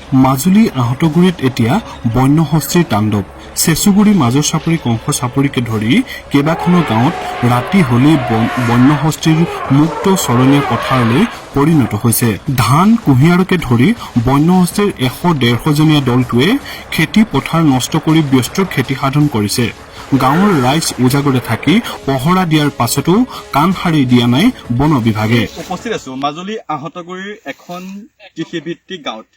মাজুলী আহতগুৰিত এতিয়া বন্য হস্তীৰ তাণ্ডৱ। চেচুগুৰি মাজৰ চাপৰি কংস চাপৰিকে ধৰি কেইবাখনো গাঁৱত ৰাতি হলেই বন্য হস্তীৰ মুক্ত চৰণীয়া পথাৰলৈ পৰিণত হৈছে। ধান কুঁহিয়াৰকে ধৰি বন্য হস্তীৰ 100-150জনীয়া দলটোৱে খেতি পথাৰ নষ্ট কৰি ব্যস্ত খেতি সাধন কৰিছে। গাঁৱৰ ৰাইজ উজাগৰে থাকি পহৰা দিয়াৰ পাছতো কাণ সাৰি দিয়া নাই বন বিভাগে। উপস্থিত আছো মাজুলী আহতগুৰিৰ এখন কৃষিভিত্তিক গাঁৱত।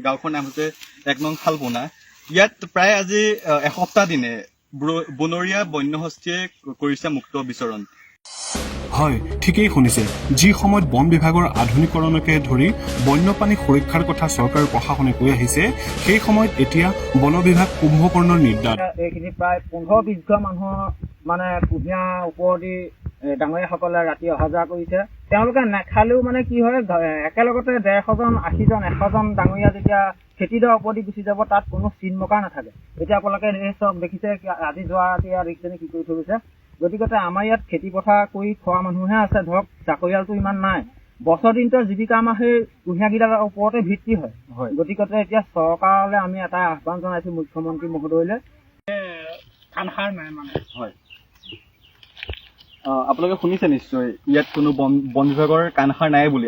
গাঁওখনৰ নাম হৈছে 1 নং শালপোনা। ইয়াত প্ৰায় আজি এসপ্তাহ দিনে বনৰীয়া বন্য হস্তীয়ে কৰিছে মুক্ত বিচৰণ। হয়, ঠিকেই শুনিছে। যি সময়ত বন বিভাগৰ আধুনিকৰণকে ধৰি বন্যপ্ৰাণী সুৰক্ষাৰ কথা চৰকাৰ প্ৰশাসনে কৈ আহিছে, সেই সময়ত এতিয়া বন বিভাগ কুম্ভকৰ্ণৰ নিৰ্দাত। এইখিনি প্ৰায় 15-20 ঘৰ মানুহ মানে কুঁহিয়াৰ ওপৰেদি ডাঙৰীয়াসকলে ৰাতি অহা যোৱা কৰিছে। তেওঁলোকে নেখালেও মানে কি হয়, একেলগতে 150জন 80জন 100জন ডাঙৰীয়া যেতিয়া খেতিডৰাৰ ওপৰেদি গুচি যাব, তাত কোনো চিন মকা নাথাকে। এতিয়া আপোনালোকে এই চব দেখিছে, আজি যোৱা ৰাতি ইয়াত দেখিছেনে কি কৰি থৈ গৈছে। গতিকে আমাৰ ইয়াত খেতি পথাৰ কৰি খোৱা মানুহহে আছে, ধৰক চাকৰিয়ালটো ইমান নাই। বছৰ দিনটোৰ জীৱিকা আমাৰ সেই কুঁহিয়াৰকেইডালৰ ওপৰতে ভিত্তি হয়। গতিকে এতিয়া চৰকাৰলৈ আমি এটা আহ্বান জনাইছো, মুখ্যমন্ত্ৰী মহোদয়লৈ। কাণসাৰ নাই মানে। হয়, আপোনালোকে শুনিছে নিশ্চয় ইয়াত কোনো বন বিভাগৰ কাণসাৰ নাই বুলি।